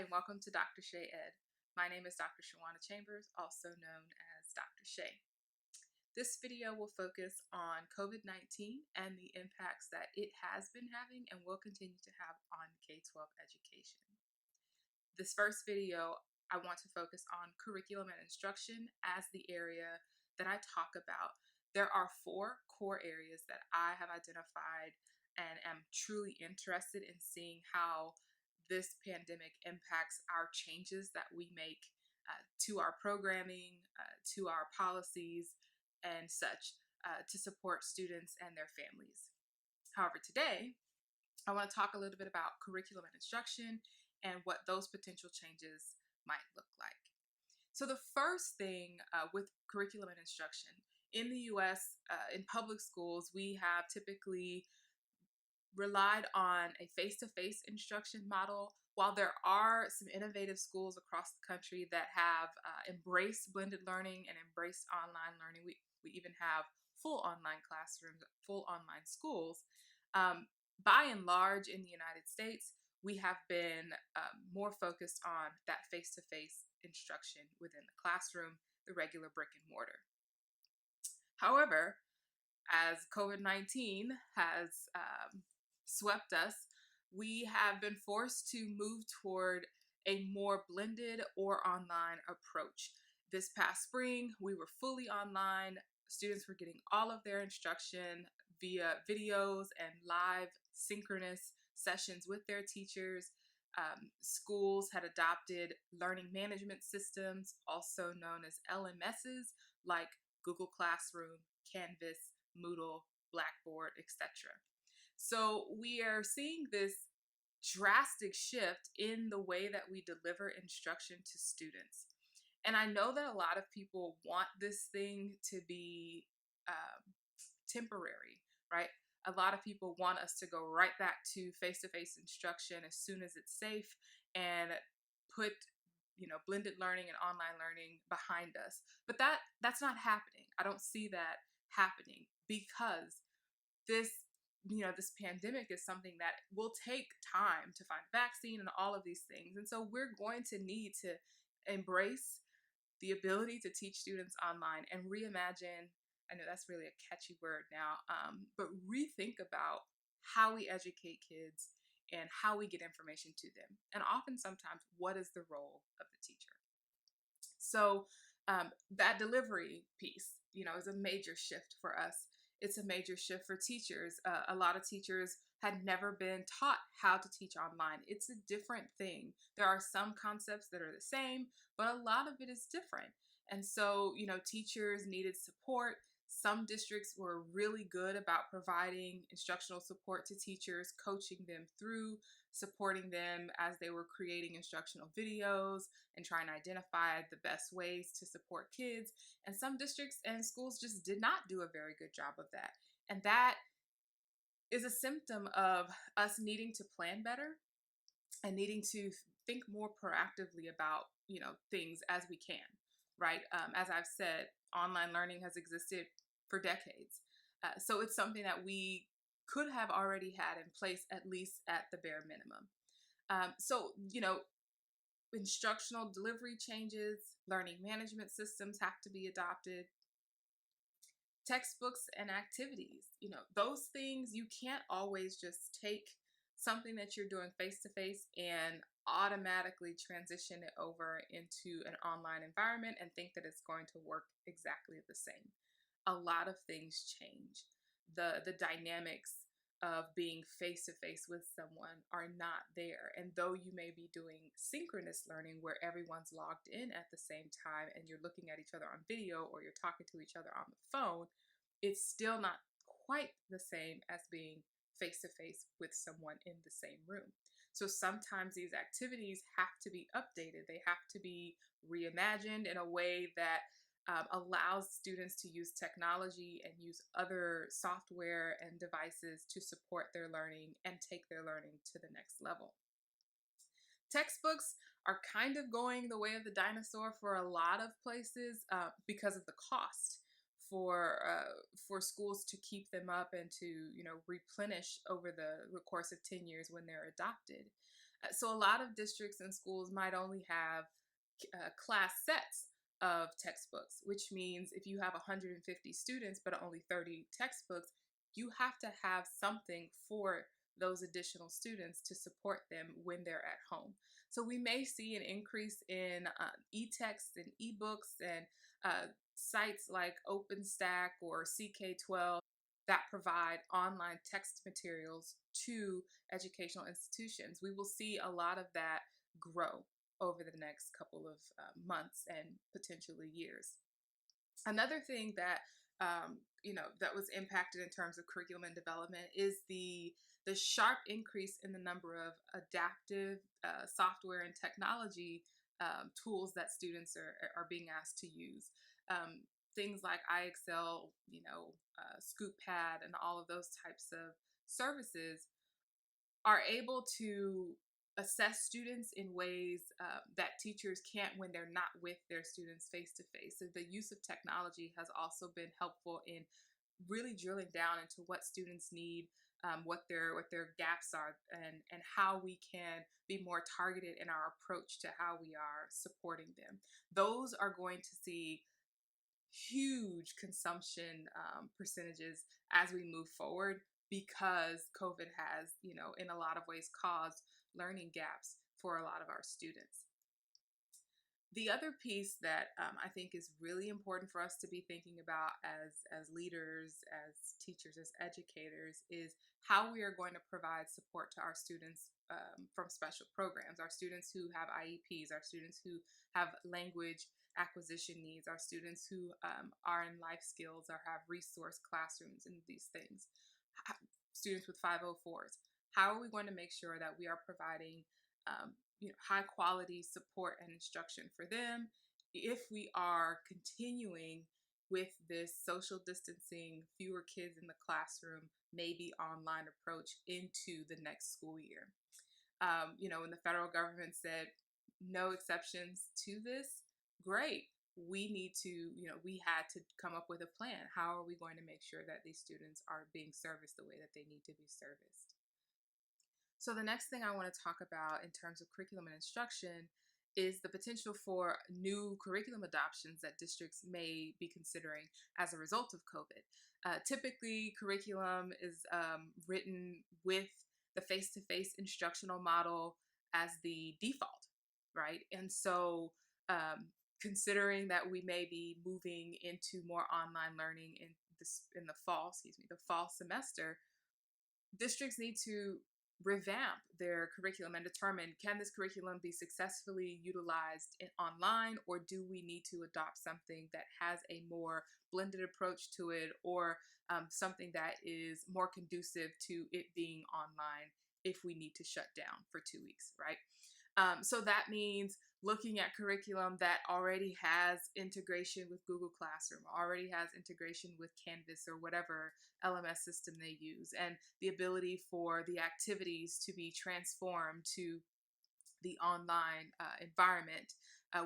Hi, and welcome to Dr. Shay Ed. My name is Dr. Shawana Chambers, also known as Dr. Shay. This video will focus on COVID-19 and the impacts that it has been having and will continue to have on K-12 education. This first video, I want to focus on curriculum and instruction as the area that I talk about. There are 4 core areas that I have identified and am truly interested in seeing how this pandemic impacts our changes that we make to our programming, to our policies, and such to support students and their families. However, today, I want to talk a little bit about curriculum and instruction and what those potential changes might look like. So the first thing with curriculum and instruction, in the US, in public schools, we have typically relied on a face-to-face instruction model. While there are some innovative schools across the country that have embraced blended learning and embraced online learning, we even have full online classrooms, full online schools. By and large, in the United States, we have been more focused on that face-to-face instruction within the classroom, the regular brick and mortar. However, as COVID-19 has swept us, we have been forced to move toward a more blended or online approach. This past spring, we were fully online. Students were getting all of their instruction via videos and live synchronous sessions with their teachers. Schools had adopted learning management systems, also known as LMSs, like Google Classroom, Canvas, Moodle, Blackboard, etc. So we are seeing this drastic shift in the way that we deliver instruction to students. And I know that a lot of people want this thing to be temporary, right? A lot of people want us to go right back to face-to-face instruction as soon as it's safe and put blended learning and online learning behind us. But that's not happening. I don't see that happening because this pandemic is something that will take time to find a vaccine and all of these things. And so we're going to need to embrace the ability to teach students online and reimagine. I know that's really a catchy word now, but rethink about how we educate kids and how we get information to them. And often, sometimes, what is the role of the teacher? So that delivery piece, is a major shift for us. It's a major shift for teachers. A lot of teachers had never been taught how to teach online. It's a different thing. There are some concepts that are the same, but a lot of it is different. And so, teachers needed support. Some districts were really good about providing instructional support to teachers, coaching them through, supporting them as they were creating instructional videos and trying to identify the best ways to support kids. And some districts and schools just did not do a very good job of that. And that is a symptom of us needing to plan better and needing to think more proactively about, things as we can, right? As I've said, online learning has existed for decades. So it's something that we could have already had in place, at least at the bare minimum. So, instructional delivery changes, learning management systems have to be adopted. Textbooks and activities, those things, you can't always just take something that you're doing face to face and automatically transition it over into an online environment and think that it's going to work exactly the same. A lot of things change. The dynamics of being face to face with someone are not there. And though you may be doing synchronous learning where everyone's logged in at the same time and you're looking at each other on video or you're talking to each other on the phone, it's still not quite the same as being face to face with someone in the same room. So sometimes these activities have to be updated. They have to be reimagined in a way that allows students to use technology and use other software and devices to support their learning and take their learning to the next level. Textbooks are kind of going the way of the dinosaur for a lot of places because of the cost for schools to keep them up and to replenish over the course of 10 years when they're adopted. So a lot of districts and schools might only have class sets of textbooks, which means if you have 150 students but only 30 textbooks, you have to have something for those additional students to support them when they're at home. So we may see an increase in e-texts and ebooks and sites like OpenStack or CK12 that provide online text materials to educational institutions. We will see a lot of that grow over the next couple of months and potentially years. Another thing that that was impacted in terms of curriculum and development is the sharp increase in the number of adaptive software and technology tools that students are being asked to use. Things like iExcel, ScoopPad, and all of those types of services are able to assess students in ways that teachers can't when they're not with their students face to face. So the use of technology has also been helpful in really drilling down into what students need, what their gaps are, and how we can be more targeted in our approach to how we are supporting them. Those are going to see huge consumption percentages as we move forward because COVID has, in a lot of ways caused learning gaps for a lot of our students. The other piece that I think is really important for us to be thinking about as leaders, as teachers, as educators, is how we are going to provide support to our students from special programs, our students who have IEPs, our students who have language acquisition needs, our students who are in life skills or have resource classrooms and these things, students with 504s. How are we going to make sure that we are providing high quality support and instruction for them if we are continuing with this social distancing, fewer kids in the classroom, maybe online approach into the next school year? When the federal government said no exceptions to this, great. We had to come up with a plan. How are we going to make sure that these students are being serviced the way that they need to be serviced? So the next thing I want to talk about in terms of curriculum and instruction is the potential for new curriculum adoptions that districts may be considering as a result of COVID. Typically, curriculum is written with the face-to-face instructional model as the default, right? And so, considering that we may be moving into more online learning in the fall, the fall semester, districts need to revamp their curriculum and determine, can this curriculum be successfully utilized online, or do we need to adopt something that has a more blended approach to it, or something that is more conducive to it being online if we need to shut down for 2 weeks, right? So that means looking at curriculum that already has integration with Google Classroom, already has integration with Canvas or whatever LMS system they use, and the ability for the activities to be transformed to the online environment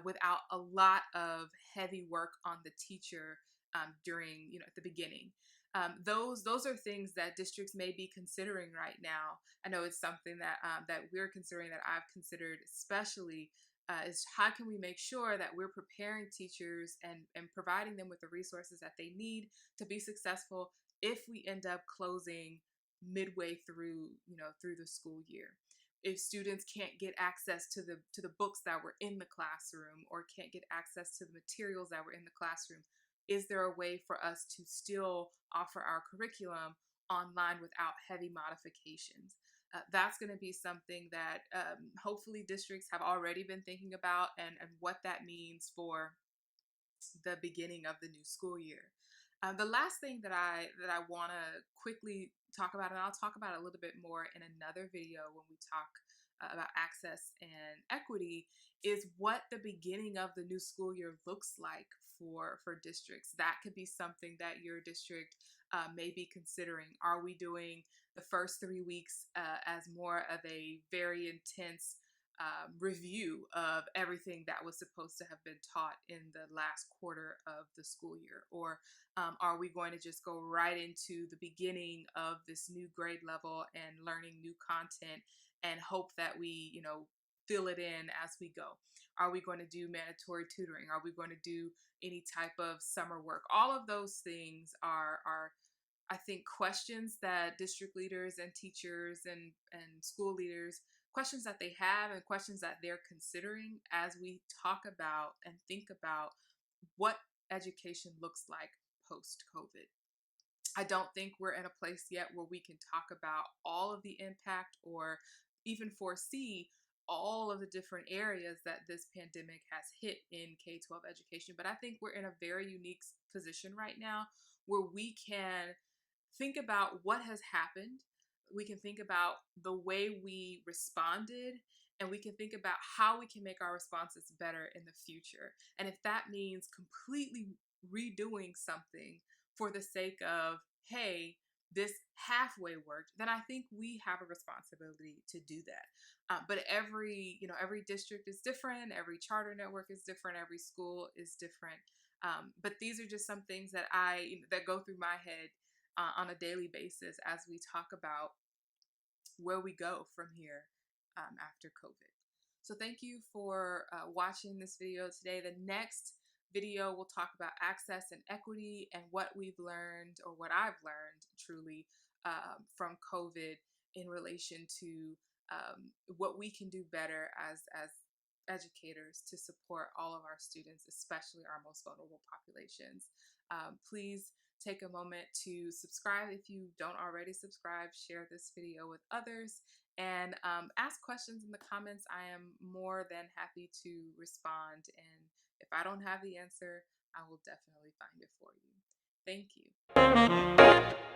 without a lot of heavy work on the teacher during, at the beginning. Those are things that districts may be considering right now. I know it's something that we're considering, that I've considered especially, is how can we make sure that we're preparing teachers and providing them with the resources that they need to be successful if we end up closing midway through the school year. If students can't get access to the books that were in the classroom, or can't get access to the materials that were in the classroom, is there a way for us to still offer our curriculum online without heavy modifications? That's going to be something that hopefully districts have already been thinking about, and what that means for the beginning of the new school year. The last thing that I want to quickly talk about, and I'll talk about it a little bit more in another video when we talk about access and equity, is what the beginning of the new school year looks like for districts. That could be something that your district may be considering. Are we doing the first 3 weeks as more of a very intense review of everything that was supposed to have been taught in the last quarter of the school year? Or are we going to just go right into the beginning of this new grade level and learning new content and hope that we, fill it in as we go? Are we going to do mandatory tutoring? Are we going to do any type of summer work? All of those things are I think, questions that district leaders and teachers and school leaders, questions that they have and questions that they're considering as we talk about and think about what education looks like post COVID. I don't think we're in a place yet where we can talk about all of the impact or even foresee all of the different areas that this pandemic has hit in K-12 education. But I think we're in a very unique position right now where we can think about what has happened. We can think about the way we responded, and we can think about how we can make our responses better in the future. And if that means completely redoing something for the sake of, hey, this halfway worked, then I think we have a responsibility to do that. But every district is different, every charter network is different, every school is different. But these are just some things that go through my head on a daily basis as we talk about where we go from here after COVID. So thank you for watching this video today. The next video will talk about access and equity and what we've learned, or what I've learned truly, from COVID in relation to what we can do better as educators to support all of our students, especially our most vulnerable populations. Please take a moment to subscribe if you don't already subscribe, share this video with others, and ask questions in the comments. I am more than happy to respond, and if I don't have the answer, I will definitely find it for you. Thank you.